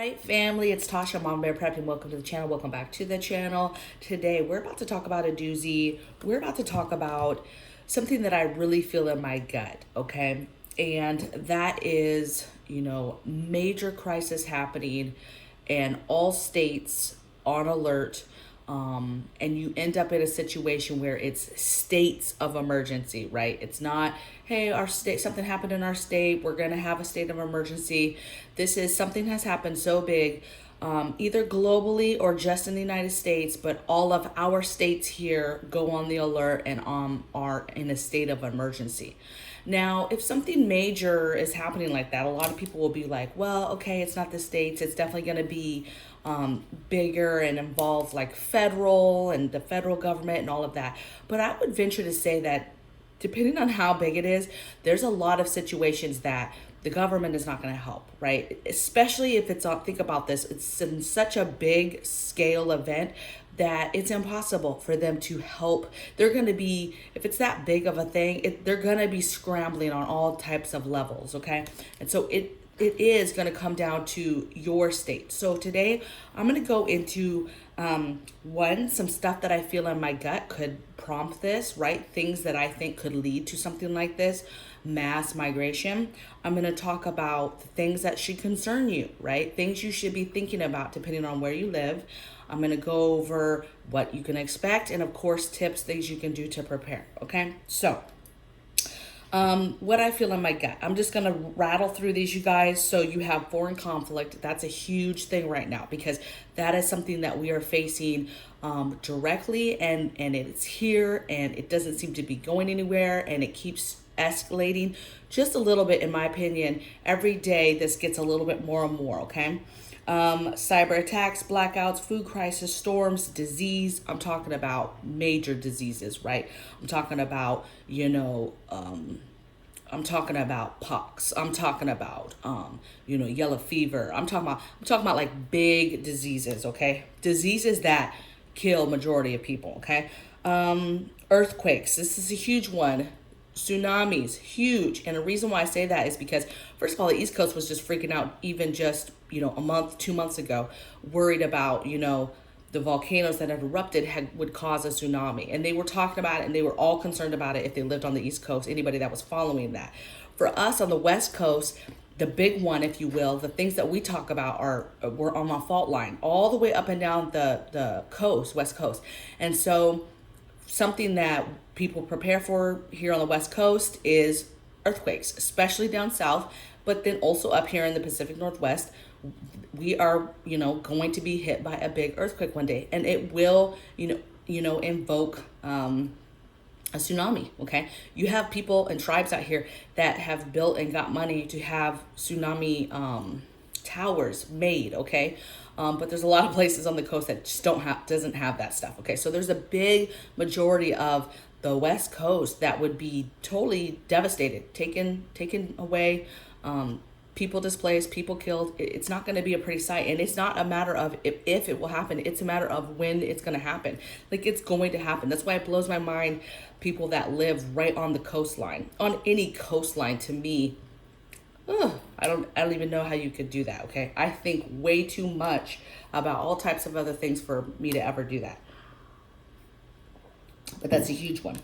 right, family, it's Tasha, MamabearPrepping. Welcome to the channel. Welcome back to the channel. Today, we're about to talk about a doozy. We're about to talk about something that I really feel in my gut, okay? And that is, major crisis happening and all states on alert. And you end up in a situation where it's states of emergency, right? It's not, hey, our state, something happened in our state, we're going to have a state of emergency. This is something has happened so big, either globally or just in the United States, but all of our states here go on the alert and are in a state of emergency. Now, if something major is happening like that, a lot of people will be like, well, okay, it's not the states. It's definitely going to be bigger and involve like federal and the federal government and all of that. But I would venture to say that depending on how big it is, there's a lot of situations that the government is not going to help, right? Especially if it's think about this, it's in such a big scale event that it's impossible for them to help. They're going to be, if it's that big of a thing, they're going to be scrambling on all types of levels, okay? And so it is going to come down to your state. So today I'm going to go into some stuff that I feel in my gut could prompt this, right? Things that I think could lead to something like this, mass migration. I'm going to talk about the things that should concern you, right? Things you should be thinking about depending on where you live. I'm going to go over what you can expect and of course tips, things you can do to prepare, okay? So what I feel in my gut. I'm just going to rattle through these, you guys. So you have foreign conflict. That's a huge thing right now because that is something that we are facing directly and it's here and it doesn't seem to be going anywhere and it keeps escalating just a little bit, in my opinion. Every day this gets a little bit more and more, okay? Cyber attacks, blackouts, food crisis, storms, disease. I'm talking about major diseases, right? I'm talking about, I'm talking about pox. I'm talking about, yellow fever. I'm talking about like big diseases, okay? Diseases that kill majority of people, okay? Earthquakes. This is a huge one. Tsunamis, huge. And the reason why I say that is because, first of all, the East Coast was just freaking out even just, a month, 2 months ago, worried about, the volcanoes that had erupted would cause a tsunami. And they were talking about it and they were all concerned about it if they lived on the East Coast, anybody that was following that. For us on the West Coast, the big one, if you will, the things that we talk about we're on a fault line all the way up and down the coast, West Coast. And so something that people prepare for here on the West Coast is earthquakes, especially down south, but then also up here in the Pacific Northwest. We are, going to be hit by a big earthquake one day, and it will, invoke a tsunami, okay? You have people and tribes out here that have built and got money to have tsunami towers made, okay? But there's a lot of places on the coast that just doesn't have that stuff, okay? So there's a big majority of the West Coast that would be totally devastated, taken away, people displaced, people killed. It's not going to be a pretty sight. And it's not a matter of if it will happen. It's a matter of when it's going to happen. Like, it's going to happen. That's why it blows my mind, people that live right on the coastline. On any coastline, to me, I don't even know how you could do that, okay? I think way too much about all types of other things for me to ever do that. But that's a huge one.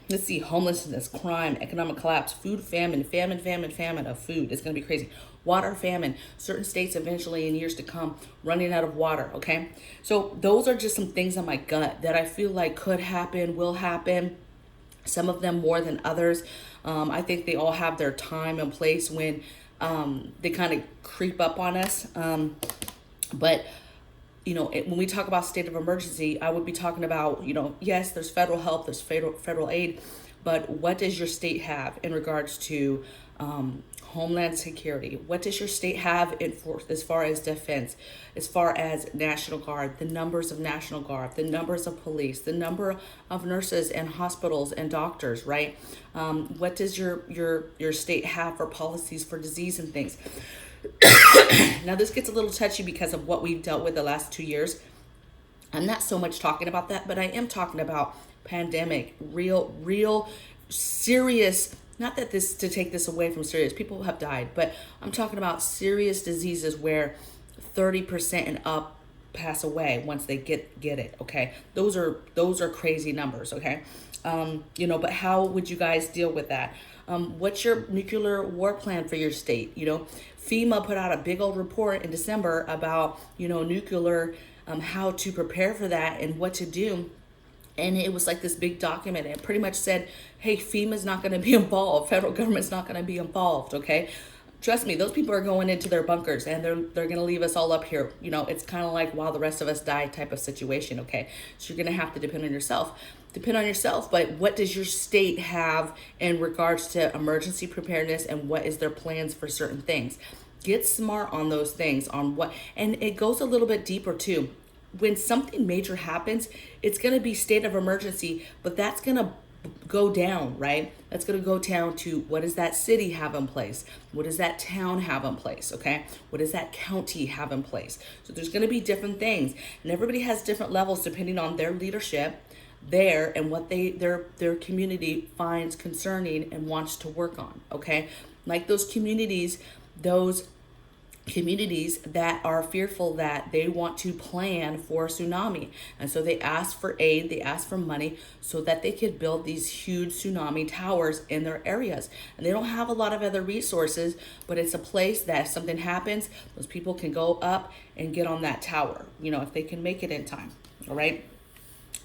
Let's see, homelessness, crime, economic collapse, food famine of food. It's going to be crazy. Water famine, certain states eventually in years to come running out of water, okay? So those are just some things in my gut that I feel like could happen, will happen. Some of them more than others. I think they all have their time and place when they kind of creep up on us. But when we talk about state of emergency, I would be talking about, yes, there's federal help, there's federal aid, but what does your state have in regards to homeland security? What does your state have as far as defense, as far as National Guard, the numbers of National Guard, the numbers of police, the number of nurses and hospitals and doctors, right? What does your state have for policies for disease and things? Now, this gets a little touchy because of what we've dealt with the last 2 years. I'm not so much talking about that, but I am talking about pandemic, real serious, not that this to take this away from serious, people have died, but I'm talking about serious diseases where 30% and up pass away once they get it. Okay, those are crazy numbers. Okay, but how would you guys deal with that? What's your nuclear war plan for your state? FEMA put out a big old report in December about nuclear, how to prepare for that and what to do. And it was like this big document. It pretty much said, hey, FEMA's not going to be involved. Federal government's not going to be involved. Okay. Trust me, those people are going into their bunkers and they're going to leave us all up here. It's kind of like while the rest of us die type of situation. Okay. So you're going to have to depend on yourself. But what does your state have in regards to emergency preparedness, and what is their plans for certain things? Get smart on those things, and it goes a little bit deeper too. When something major happens, it's going to be state of emergency, but that's going to go down, right? That's going to go down to what does that city have in place? What does that town have in place? Okay. What does that county have in place? So there's going to be different things, and everybody has different levels depending on their leadership there and what their community finds concerning and wants to work on. Okay. Like those communities that are fearful, that they want to plan for a tsunami. And so they ask for aid, they ask for money so that they could build these huge tsunami towers in their areas. And they don't have a lot of other resources, but it's a place that if something happens, those people can go up and get on that tower, if they can make it in time. All right.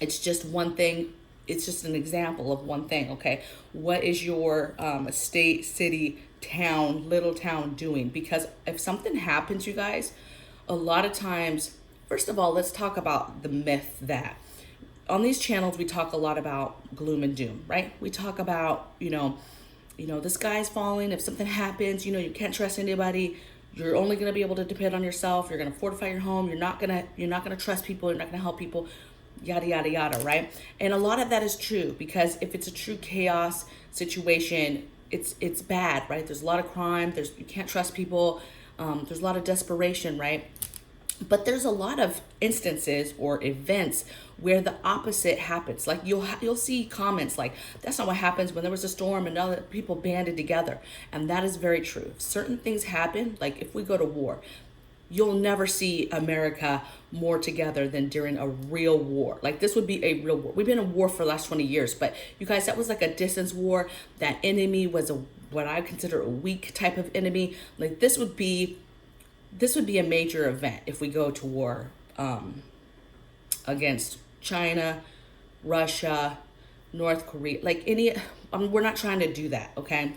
It's just one thing. It's just an example of one thing. Okay. What is your state, city, town, little town doing? Because if something happens, you guys, a lot of times, first of all, let's talk about the myth that on these channels, we talk a lot about gloom and doom, right? We talk about, the sky's falling. If something happens, you can't trust anybody. You're only going to be able to depend on yourself. You're going to fortify your home. You're not going to trust people. You're not going to help people, yada, yada, yada, right? And a lot of that is true, because if it's a true chaos situation, it's bad, right? There's a lot of crime. You can't trust people. There's a lot of desperation, right? But there's a lot of instances or events where the opposite happens. Like you'll see comments like, that's not what happens when there was a storm and other people banded together. And that is very true. If certain things happen, like if we go to war, you'll never see America more together than during a real war. Like this would be a real war. We've been in war for the last 20 years, but you guys, that was like a distance war. That enemy was what I consider a weak type of enemy. Like this would be a major event if we go to war against China, Russia, North Korea, like we're not trying to do that. Okay.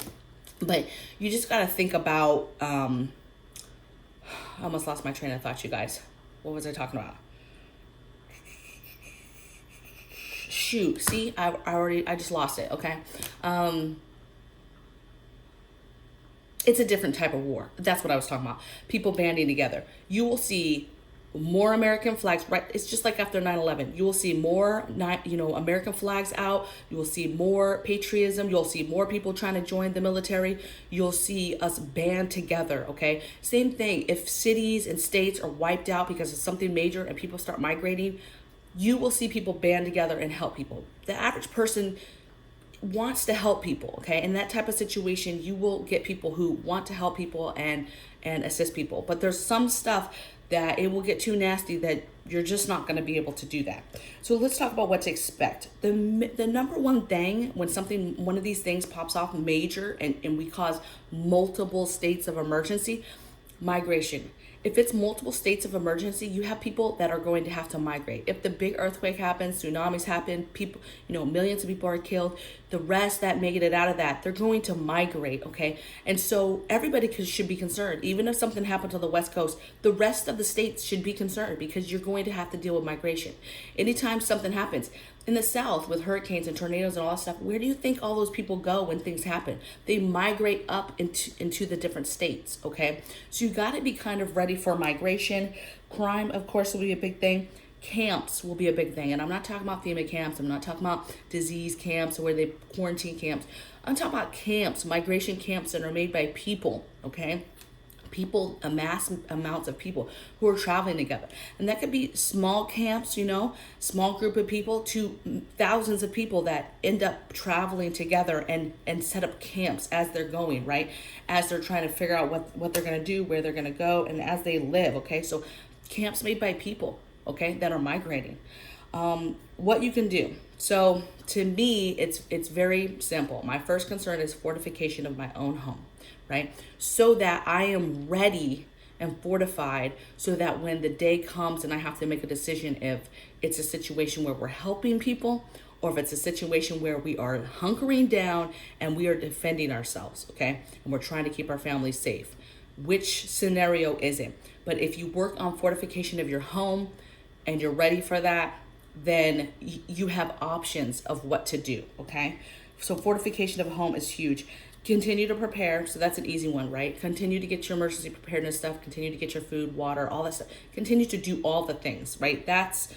But you just got to think about, I almost lost my train of thought, you guys. What was I talking about? Shoot, see, I just lost it, okay? It's a different type of war. That's what I was talking about. People banding together. You will see more American flags, right? It's just like after 9/11. You will see more, American flags out. You will see more patriotism. You'll see more people trying to join the military. You'll see us band together, okay? Same thing. If cities and states are wiped out because of something major and people start migrating, you will see people band together and help people. The average person wants to help people, okay? In that type of situation, you will get people who want to help people and assist people. But there's some stuff that it will get too nasty that you're just not going to be able to do that. So let's talk about what to expect. The number one thing when one of these things pops off major and we cause multiple states of emergency, migration. If it's multiple states of emergency, you have people that are going to have to migrate. If the big earthquake happens, tsunamis happen, people, millions of people are killed, the rest that make it out of that, they're going to migrate, okay? And so everybody should be concerned. Even if something happened to the West Coast, the rest of the states should be concerned because you're going to have to deal with migration. Anytime something happens, in the South with hurricanes and tornadoes and all that stuff, where do you think all those people go when things happen? They migrate up into the different states, okay? So you got to be kind of ready for migration. Crime, of course, will be a big thing. Camps will be a big thing. And I'm not talking about FEMA camps. I'm not talking about disease camps or where they quarantine camps. I'm talking about camps, migration camps that are made by people, okay? people, a mass amounts of people who are traveling together. And that could be small camps, small group of people, to thousands of people that end up traveling together and set up camps as they're going, right? As they're trying to figure out what they're going to do, where they're going to go, and as they live, okay? So camps made by people, okay, that are migrating. What you can do. So to me, it's very simple. My first concern is fortification of my own home, right? So that I am ready and fortified, so that when the day comes and I have to make a decision, if it's a situation where we're helping people or if it's a situation where we are hunkering down and we are defending ourselves, okay? And we're trying to keep our families safe. Which scenario is it? But if you work on fortification of your home and you're ready for that, then you have options of what to do, okay? So fortification of a home is huge. Continue to prepare. So that's an easy one, right? Continue to get your emergency preparedness stuff. Continue to get your food, water, all that stuff. Continue to do all the things, right? That's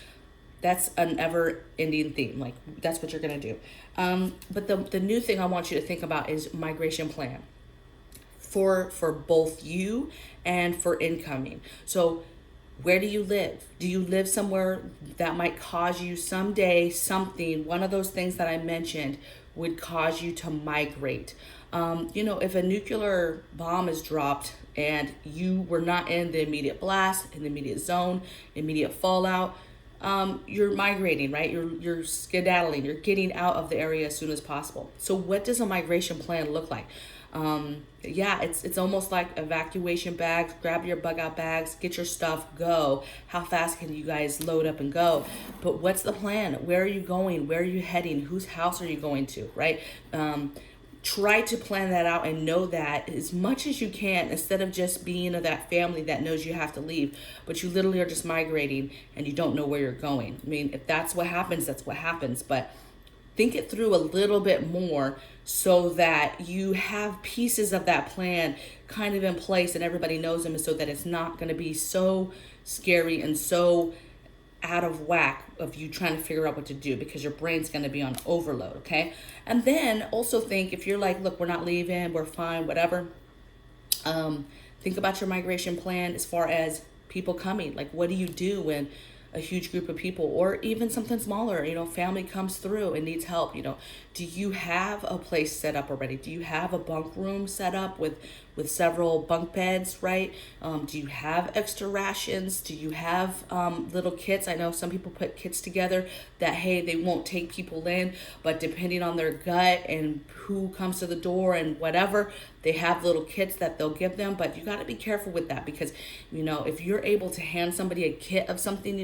an ever-ending theme. Like, that's what you're going to do. But the new thing I want you to think about is migration plan for both you and for incoming. So where do you live? Do you live somewhere that might cause you someday something, one of those things that I mentioned would cause you to migrate? If a nuclear bomb is dropped and you were not in the immediate blast, in the immediate zone, immediate fallout, you're migrating, right? You're skedaddling, you're getting out of the area as soon as possible. So what does a migration plan look like? It's almost like evacuation bags. Grab your bug out bags, get your stuff, go. How fast can you guys load up and go? But what's the plan? Where are you going? Where are you heading? Whose house are you going to, right? Try to plan that out and know that as much as you can, instead of just being of that family that knows you have to leave, but you literally are just migrating and you don't know where you're going. I mean, if that's what happens, that's what happens. But think it through a little bit more so that you have pieces of that plan kind of in place and everybody knows them, so that it's not going to be so scary and so out of whack of you trying to figure out what to do, because your brain's going to be on overload, okay? And then also think, if you're like, look, we're not leaving, we're fine, whatever, think about your migration plan as far as people coming. Like, what do you do when a huge group of people, or even something smaller, family comes through and needs help? Do you have a place set up already? Do you have a bunk room set up with several bunk beds, right? Do you have extra rations? Do you have little kits? I know some people put kits together that, hey, they won't take people in, but depending on their gut and who comes to the door and whatever, they have little kits that they'll give them. But you got to be careful with that, because if you're able to hand somebody a kit of something,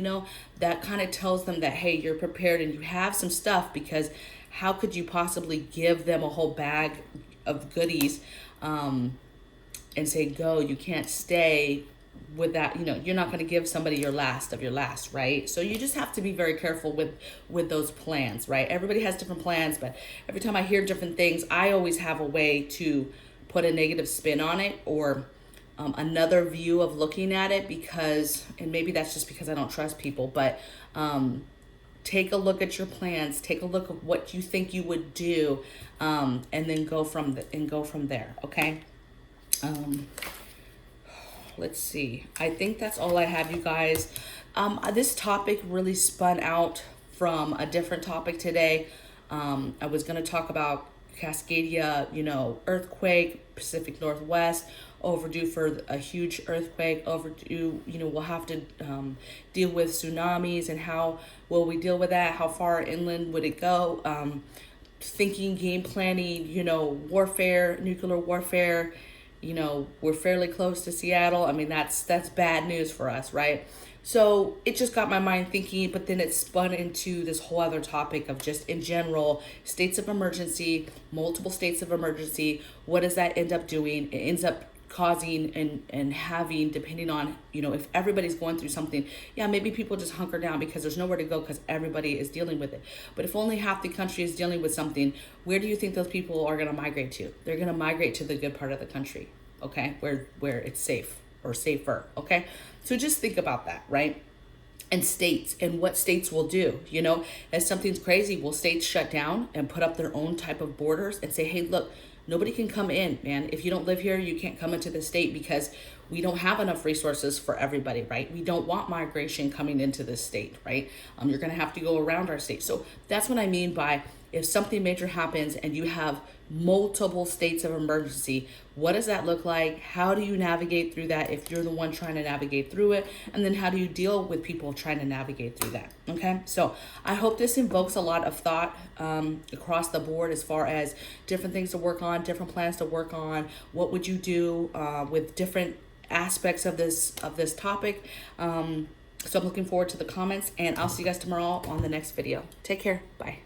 that kind of tells them that, hey, you're prepared and you have some stuff. Because how could you possibly give them a whole bag of goodies and say, go? You can't stay with that. You're not going to give somebody your last of your last, right? So you just have to be very careful with those plans, right? Everybody has different plans, but every time I hear different things, I always have a way to put a negative spin on it, or another view of looking at it, because, and maybe that's just because I don't trust people, but take a look at your plans, take a look at what you think you would do, and then go from there, okay? Let's see. I think that's all I have, you guys. This topic really spun out from a different topic today. I was going to talk about Cascadia, earthquake, Pacific Northwest, overdue for a huge earthquake, overdue, we'll have to deal with tsunamis, and how will we deal with that? How far inland would it go? Thinking, game planning, warfare, nuclear warfare. We're fairly close to Seattle. I mean, that's bad news for us, right? So it just got my mind thinking, but then it spun into this whole other topic of just in general, states of emergency, multiple states of emergency. What does that end up doing? It ends up causing and having, depending on, if everybody's going through something, maybe people just hunker down because there's nowhere to go because everybody is dealing with it. But if only half the country is dealing with something, where do you think those people are going to migrate to? They're going to migrate to the good part of the country, okay, where it's safe or safer, okay? So just think about that, right? And states, and what states will do, if something's crazy, will states shut down and put up their own type of borders and say, hey, look, Nobody can come in, man. If you don't live here, you can't come into the state because we don't have enough resources for everybody, right? We don't want migration coming into this state, right? You're going to have to go around our state. So that's what I mean by, if something major happens and you have multiple states of emergency, what does that look like? How do you navigate through that if you're the one trying to navigate through it? And then how do you deal with people trying to navigate through that? Okay, so I hope this invokes a lot of thought across the board as far as different things to work on, different plans to work on. What would you do with different aspects of this topic? So I'm looking forward to the comments, and I'll see you guys tomorrow on the next video. Take care. Bye.